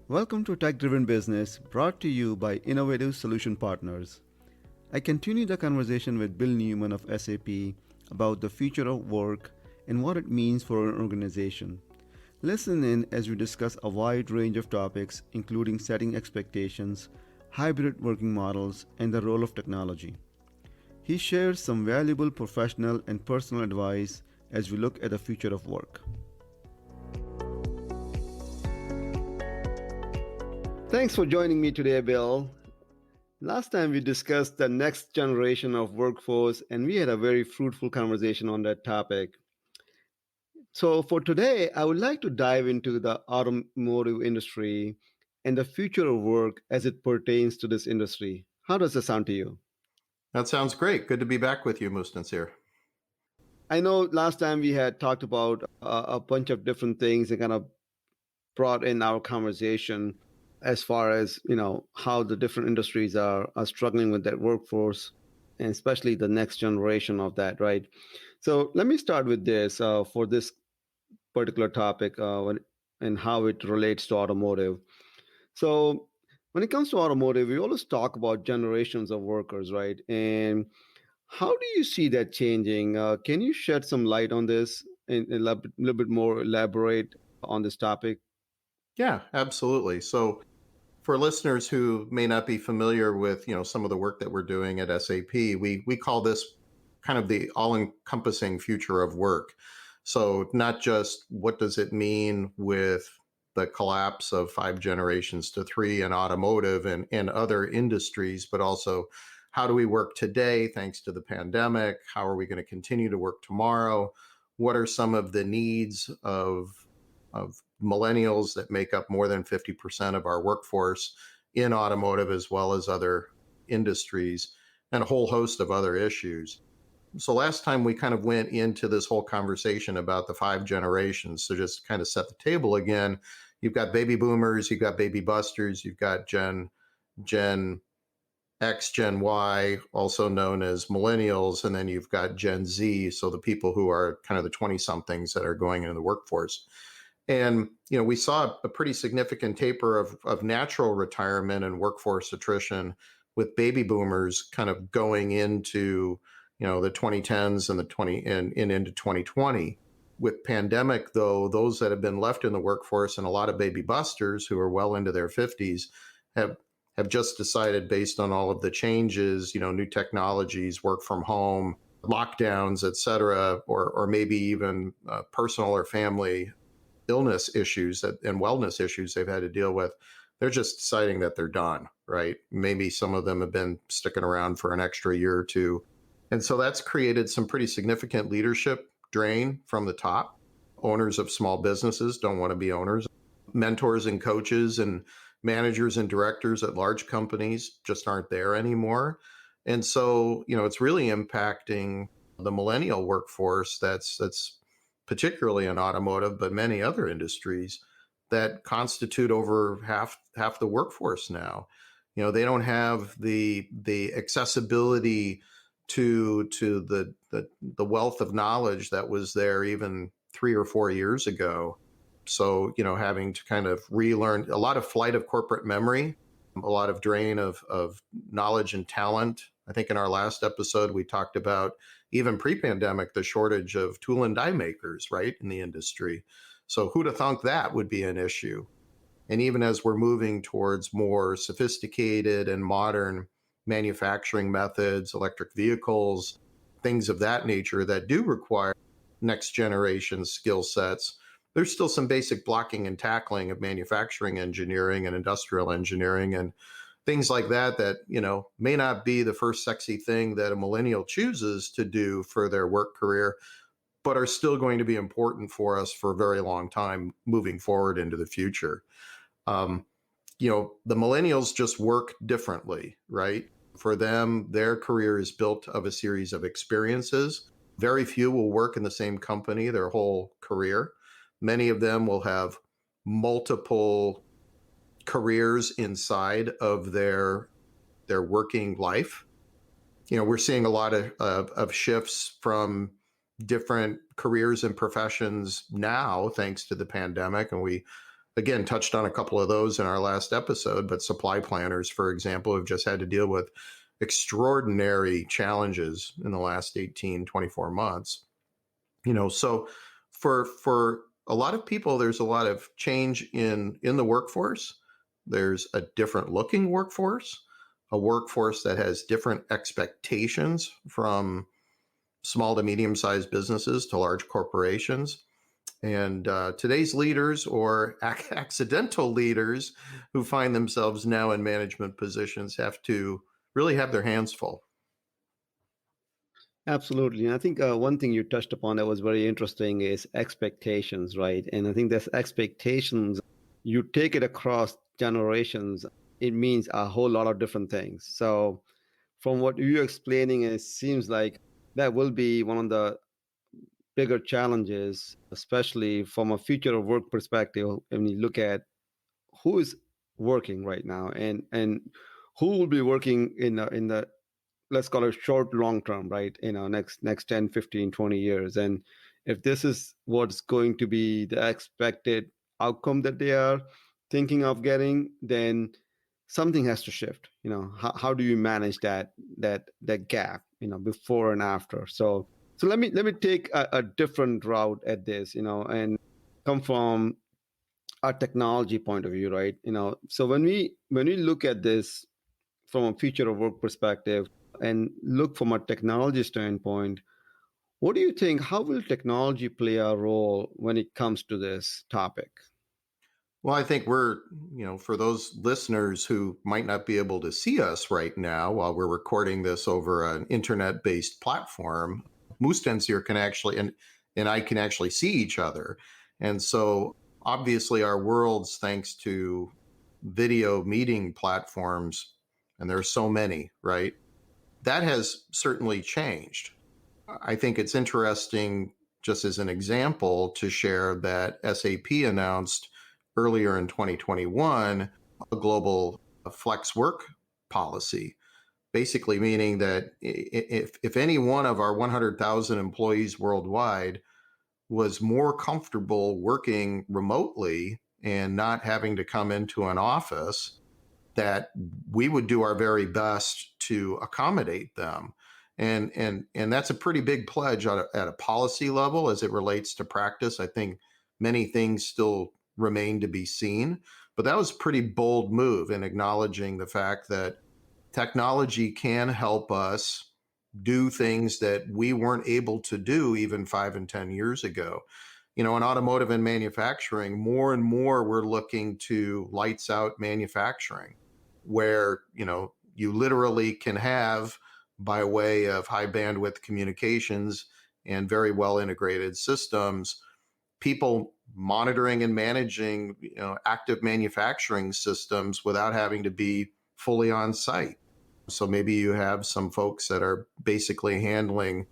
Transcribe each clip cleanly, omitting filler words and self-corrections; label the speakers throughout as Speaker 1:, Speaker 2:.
Speaker 1: Welcome to Tech Driven Business, brought to you by Innovative Solution Partners. I continue the conversation with Bill Newman of SAP about the future of work and what it means for an organization. Listen in as we discuss a wide range of topics, including setting expectations, hybrid working models, and the role of technology. He shares some valuable professional and personal advice as we look at the future of work. Thanks for joining me today, Bill. Last time we discussed the next generation of workforce, and we had a very fruitful conversation on that topic. So, for today, I would like to dive into the automotive industry and the future of work as it pertains to this industry. How does that sound to you?
Speaker 2: That sounds great. Good to be back with you, Mustansir.
Speaker 1: I know last time we had talked about a bunch of different things and kind of brought in our conversation as far as how the different industries are struggling with that workforce, and especially the next generation of that, right? So let me start with this for this particular topic and how it relates to automotive. So when it comes to automotive, we always talk about generations of workers, right? And how do you see that changing? Can you shed some light on this and a little bit more elaborate on this topic?
Speaker 2: Yeah, absolutely. So for listeners who may not be familiar with, some of the work that we're doing at SAP, we call this kind of the all-encompassing future of work. So not just what does it mean with the collapse of 5 generations to 3 in automotive and other industries, but also how do we work today thanks to the pandemic? How are we going to continue to work tomorrow? What are some of the needs of millennials that make up more than 50% of our workforce in automotive as well as other industries, and a whole host of other issues. So last time we kind of went into this whole conversation about the 5 generations. So just kind of set the table again. You've got baby boomers, you've got baby busters, you've got Gen X, Gen Y, also known as millennials, and then you've got Gen Z, so the people who are kind of the 20 somethings that are going into the workforce. And we saw a pretty significant taper of natural retirement and workforce attrition with baby boomers kind of going into the 2010s and the 20 and into 2020. With pandemic, though, those that have been left in the workforce and a lot of baby busters who are well into their 50s have just decided, based on all of the changes, new technologies, work from home, lockdowns, et cetera, or maybe even personal or family illness issues and wellness issues they've had to deal with, they're just deciding that they're done, right? Maybe some of them have been sticking around for an extra year or two. And so that's created some pretty significant leadership drain from the top. Owners of small businesses don't want to be owners. Mentors and coaches and managers and directors at large companies just aren't there anymore. And so, it's really impacting the millennial workforce that's particularly in automotive, but many other industries that constitute over half the workforce now. They don't have the accessibility to the wealth of knowledge that was there even 3 or 4 years ago. So, having to kind of relearn a lot of flight of corporate memory, a lot of drain of knowledge and talent. I think in our last episode, we talked about even pre-pandemic, the shortage of tool and die makers, right, in the industry. So who'd have thunk that would be an issue? And even as we're moving towards more sophisticated and modern manufacturing methods, electric vehicles, things of that nature that do require next generation skill sets, there's still some basic blocking and tackling of manufacturing engineering and industrial engineering and things like that may not be the first sexy thing that a millennial chooses to do for their work career, but are still going to be important for us for a very long time moving forward into the future. The millennials just work differently, right? For them, their career is built of a series of experiences. Very few will work in the same company their whole career. Many of them will have multiple careers inside of their working life. We're seeing a lot of shifts from different careers and professions now, thanks to the pandemic. And we again, touched on a couple of those in our last episode, but supply planners, for example, have just had to deal with extraordinary challenges in the last 18, 24 months. So for a lot of people, there's a lot of change in the workforce. There's a different looking workforce, a workforce that has different expectations from small to medium-sized businesses to large corporations. And today's leaders or accidental leaders who find themselves now in management positions have to really have their hands full.
Speaker 1: Absolutely. And I think one thing you touched upon that was very interesting is expectations, right? And I think that's expectations. You take it across generations, it means a whole lot of different things. So from what you're explaining, it seems like that will be one of the bigger challenges, especially from a future of work perspective, when you look at who is working right now and who will be working in the let's call it short long term, right, next 10, 15, 20 years. And if this is what's going to be the expected outcome that they are thinking of getting, then something has to shift. How do you manage that gap, before and after? So let me take a different route at this, and come from a technology point of view, right? So when we look at this from a future of work perspective and look from a technology standpoint, what do you think? How will technology play a role when it comes to this topic?
Speaker 2: Well, I think for those listeners who might not be able to see us right now while we're recording this over an internet-based platform, Mustens here can actually, and I can actually see each other. And so obviously our worlds, thanks to video meeting platforms, and there's so many, right? That has certainly changed. I think it's interesting, just as an example, to share that SAP announced earlier in 2021 a global flex work policy, basically meaning that if any one of our 100,000 employees worldwide was more comfortable working remotely and not having to come into an office, that we would do our very best to accommodate them. And that's a pretty big pledge at a policy level as it relates to practice. I think many things still remain to be seen, but that was a pretty bold move in acknowledging the fact that technology can help us do things that we weren't able to do even 5 and 10 years ago. In automotive and manufacturing, more and more we're looking to lights out manufacturing, where you literally can have, by way of high bandwidth communications and very well integrated systems, people monitoring and managing active manufacturing systems without having to be fully on site. So maybe you have some folks that are basically handling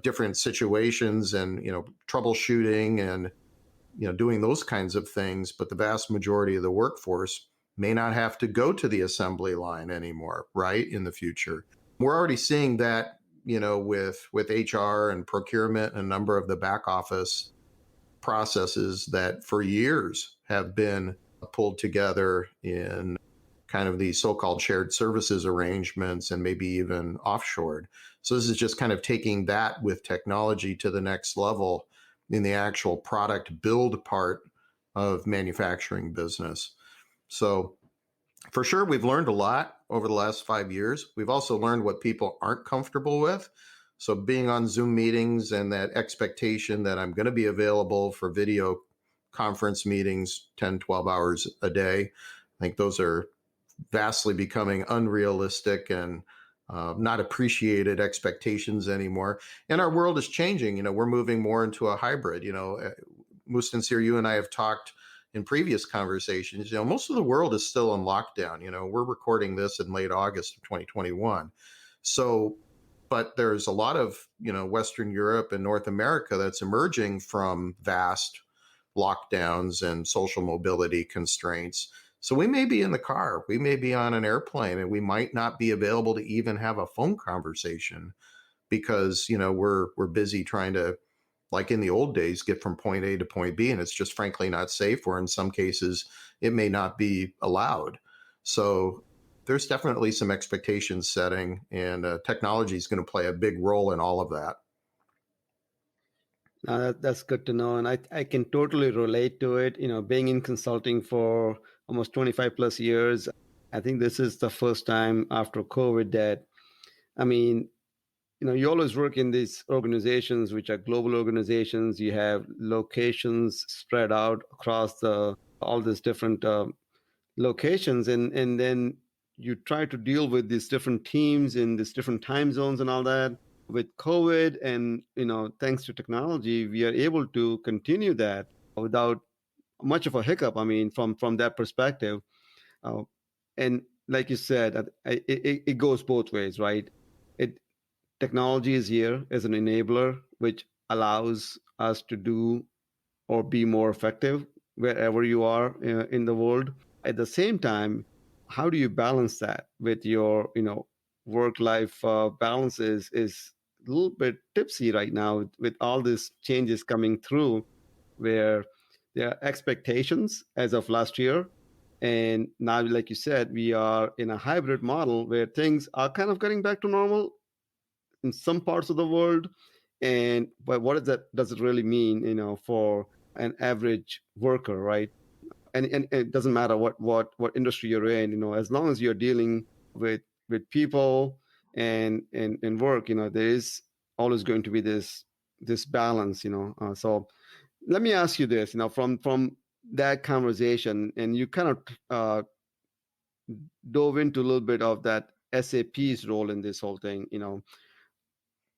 Speaker 2: different situations and troubleshooting and doing those kinds of things, but the vast majority of the workforce may not have to go to the assembly line anymore, right, in the future. We're already seeing that, with HR and procurement and a number of the back office processes that for years have been pulled together in kind of these so-called shared services arrangements and maybe even offshored. So this is just kind of taking that with technology to the next level in the actual product build part of manufacturing business. So for sure, we've learned a lot over the last 5 years. We've also learned what people aren't comfortable with. So being on Zoom meetings and that expectation that I'm going to be available for video conference meetings 10, 12 hours a day, I think those are vastly becoming unrealistic and not appreciated expectations anymore. And our world is changing. We're moving more into a hybrid. Mustens here, you and I have talked in previous conversations. Most of the world is still in lockdown. We're recording this in late August of 2021. So, but there's a lot of, Western Europe and North America that's emerging from vast lockdowns and social mobility constraints. So we may be in the car, we may be on an airplane, and we might not be available to even have a phone conversation because, we're busy trying to like in the old days, get from point A to point B, and it's just frankly not safe, or in some cases, it may not be allowed. So there's definitely some expectation setting, and technology is going to play a big role in all of that.
Speaker 1: That's good to know, and I can totally relate to it. Being in consulting for almost 25 plus years, I think this is the first time after COVID that, I mean, you always work in these organizations, which are global organizations. You have locations spread out across all these different locations, and then you try to deal with these different teams in these different time zones and all that. With COVID, and thanks to technology, we are able to continue that without much of a hiccup. I mean, from that perspective, uh, and like you said, it goes both ways, right? It Technology is here as an enabler, which allows us to do or be more effective wherever you are in the world. At the same time, how do you balance that with your work life balance is a little bit tipsy right now with all these changes coming through, where there are expectations as of last year, and now, like you said, we are in a hybrid model where things are kind of getting back to normal in some parts of the world. And but what does it really mean, for an average worker, right? And it doesn't matter what industry you're in, as long as you're dealing with people and work, there is always going to be this balance, so let me ask you this, from that conversation, and you kind of dove into a little bit of that SAP's role in this whole thing.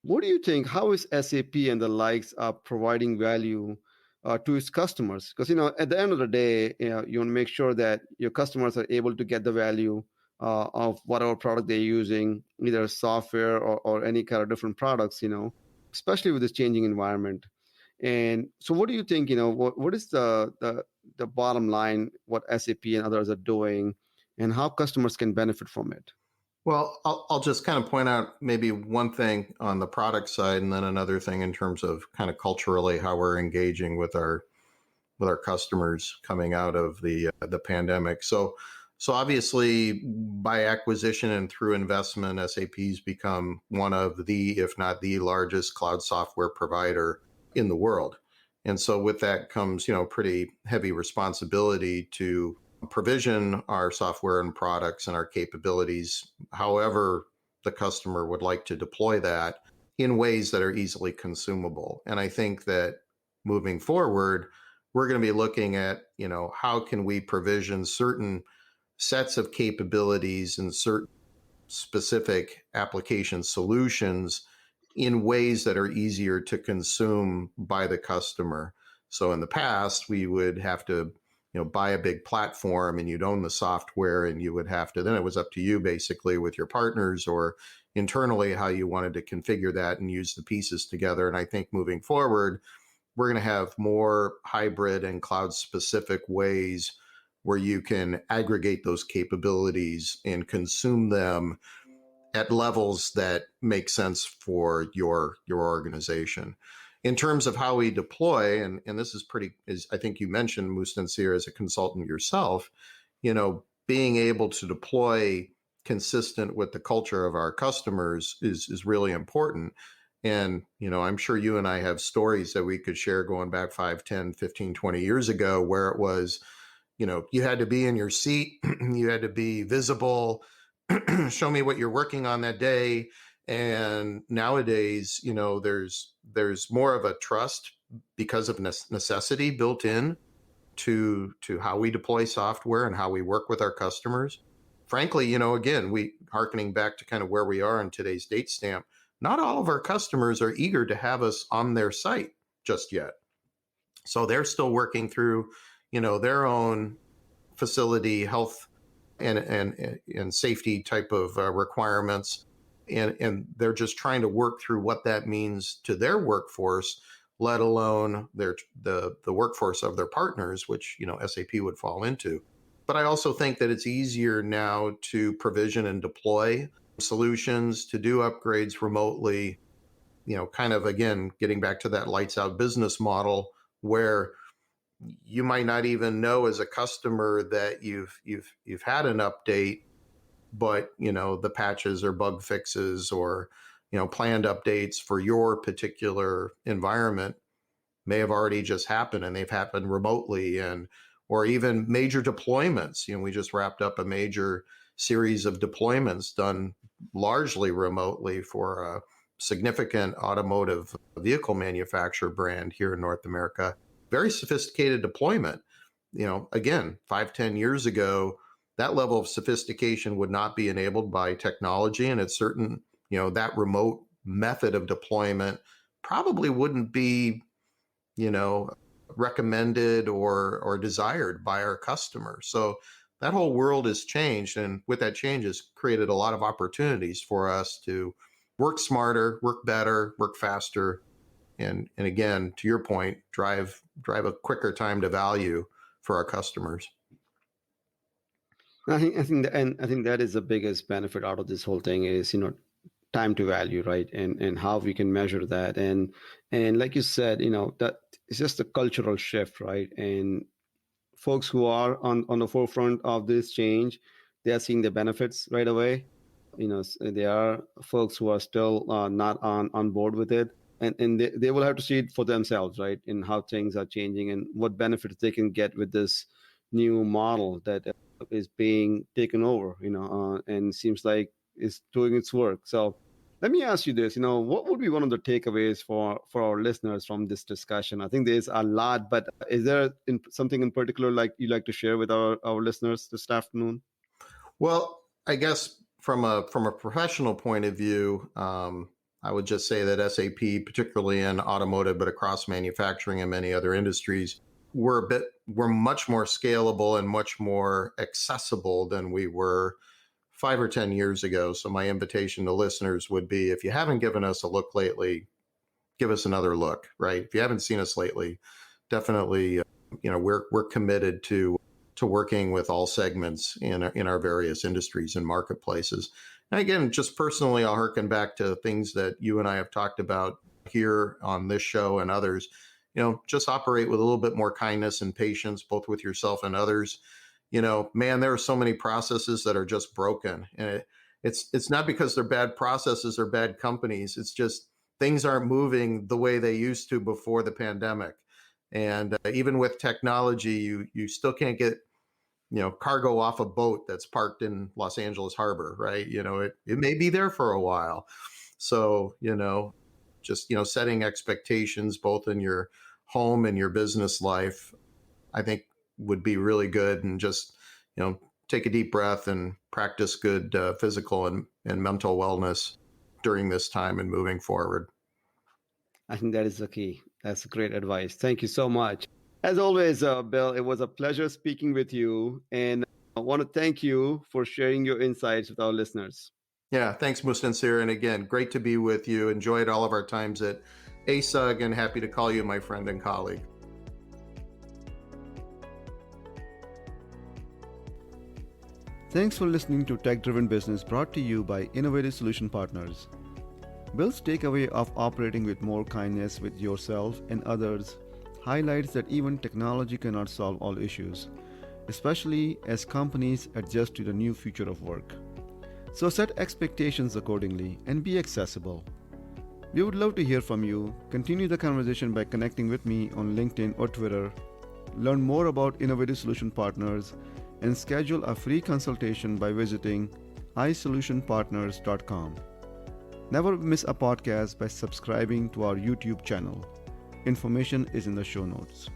Speaker 1: What do you think? How is SAP and the likes providing value to its customers? Because at the end of the day, you want to make sure that your customers are able to get the value of whatever product they're using, either software or any kind of different products. Especially with this changing environment. And so, what do you think? What is the bottom line? What SAP and others are doing, and how customers can benefit from it?
Speaker 2: Well, I'll just kind of point out maybe one thing on the product side, and then another thing in terms of kind of culturally how we're engaging with our customers coming out of the pandemic. So obviously, by acquisition and through investment, SAP's become one of the, if not the largest cloud software provider in the world. And so with that comes, pretty heavy responsibility to provision our software and products and our capabilities, however the customer would like to deploy that, in ways that are easily consumable. And I think that moving forward, we're going to be looking at, how can we provision certain sets of capabilities and certain specific application solutions in ways that are easier to consume by the customer. So in the past, we would have to, buy a big platform, and you'd own the software, and you would have to, then it was up to you basically with your partners or internally how you wanted to configure that and use the pieces together. And I think moving forward, we're going to have more hybrid and cloud specific ways where you can aggregate those capabilities and consume them at levels that make sense for your organization. In terms of how we deploy, and this is I think you mentioned, Mustansir, as a consultant yourself, being able to deploy consistent with the culture of our customers is really important. And, I'm sure you and I have stories that we could share going back 5, 10, 15, 20 years ago, where it was, you had to be in your seat, you had to be visible, show me what you're working on that day. And nowadays, there's more of a trust because of necessity built in to how we deploy software and how we work with our customers. Frankly, again, we hearkening back to kind of where we are in today's date stamp, not all of our customers are eager to have us on their site just yet. So they're still working through, their own facility health and safety type of requirements, and they're just trying to work through what that means to their workforce, let alone the workforce of their partners, which SAP would fall into. But I also think that it's easier now to provision and deploy solutions, to do upgrades remotely, kind of, again, getting back to that lights out business model where you might not even know as a customer that you've had an update, but the patches or bug fixes or planned updates for your particular environment may have already just happened, and they've happened remotely, and or even major deployments. We just wrapped up a major series of deployments done largely remotely for a significant automotive vehicle manufacturer brand here in North America. Very sophisticated deployment. Again, 5-10 years ago, that level of sophistication would not be enabled by technology, and it's certain that remote method of deployment probably wouldn't be recommended or desired by our customers. So that whole world has changed, and with that change has created a lot of opportunities for us to work smarter, work better, work faster, and again, to your point, drive a quicker time to value for our customers.
Speaker 1: I think that is the biggest benefit out of this whole thing is time to value, right? And how we can measure that. And like you said, that it's just a cultural shift, right? And folks who are on the forefront of this change, they are seeing the benefits right away. There are folks who are still not on board with it, and they will have to see it for themselves, right? In how things are changing and what benefits they can get with this new model that is being taken over, and seems like it's doing its work. So let me ask you this, what would be one of the takeaways for our listeners from this discussion? I think there's a lot, but is there something in particular like you like to share with our listeners this afternoon?
Speaker 2: Well, I guess from a professional point of view, I would just say that SAP, particularly in automotive, but across manufacturing and many other industries, we're much more scalable and much more accessible than we were 5 or 10 years ago. So my invitation to listeners would be, if you haven't given us a look lately, give us another look, right? If you haven't seen us lately, definitely, we're committed to working with all segments in our various industries and marketplaces. And again, just personally, I'll harken back to things that you and I have talked about here on this show and others. Just operate with a little bit more kindness and patience, both with yourself and others. Man, there are so many processes that are just broken. And it's not because they're bad processes or bad companies. It's just things aren't moving the way they used to before the pandemic. And even with technology, you still can't get cargo off a boat that's parked in Los Angeles Harbor, right? It may be there for a while. So, just, setting expectations both in your home and your business life, I think would be really good. And just, take a deep breath and practice good physical and mental wellness during this time and moving forward.
Speaker 1: I think that is the key. That's great advice. Thank you so much. As always, Bill, it was a pleasure speaking with you. And I want to thank you for sharing your insights with our listeners.
Speaker 2: Yeah, thanks, Mustansir. And again, great to be with you. Enjoyed all of our times at ASUG and happy to call you my friend and colleague.
Speaker 1: Thanks for listening to Tech Driven Business, brought to you by Innovative Solution Partners. Bill's takeaway of operating with more kindness with yourself and others highlights that even technology cannot solve all issues, especially as companies adjust to the new future of work. So set expectations accordingly and be accessible. We would love to hear from you. Continue the conversation by connecting with me on LinkedIn or Twitter. Learn more about Innovative Solution Partners and schedule a free consultation by visiting isolutionpartners.com. Never miss a podcast by subscribing to our YouTube channel. Information is in the show notes.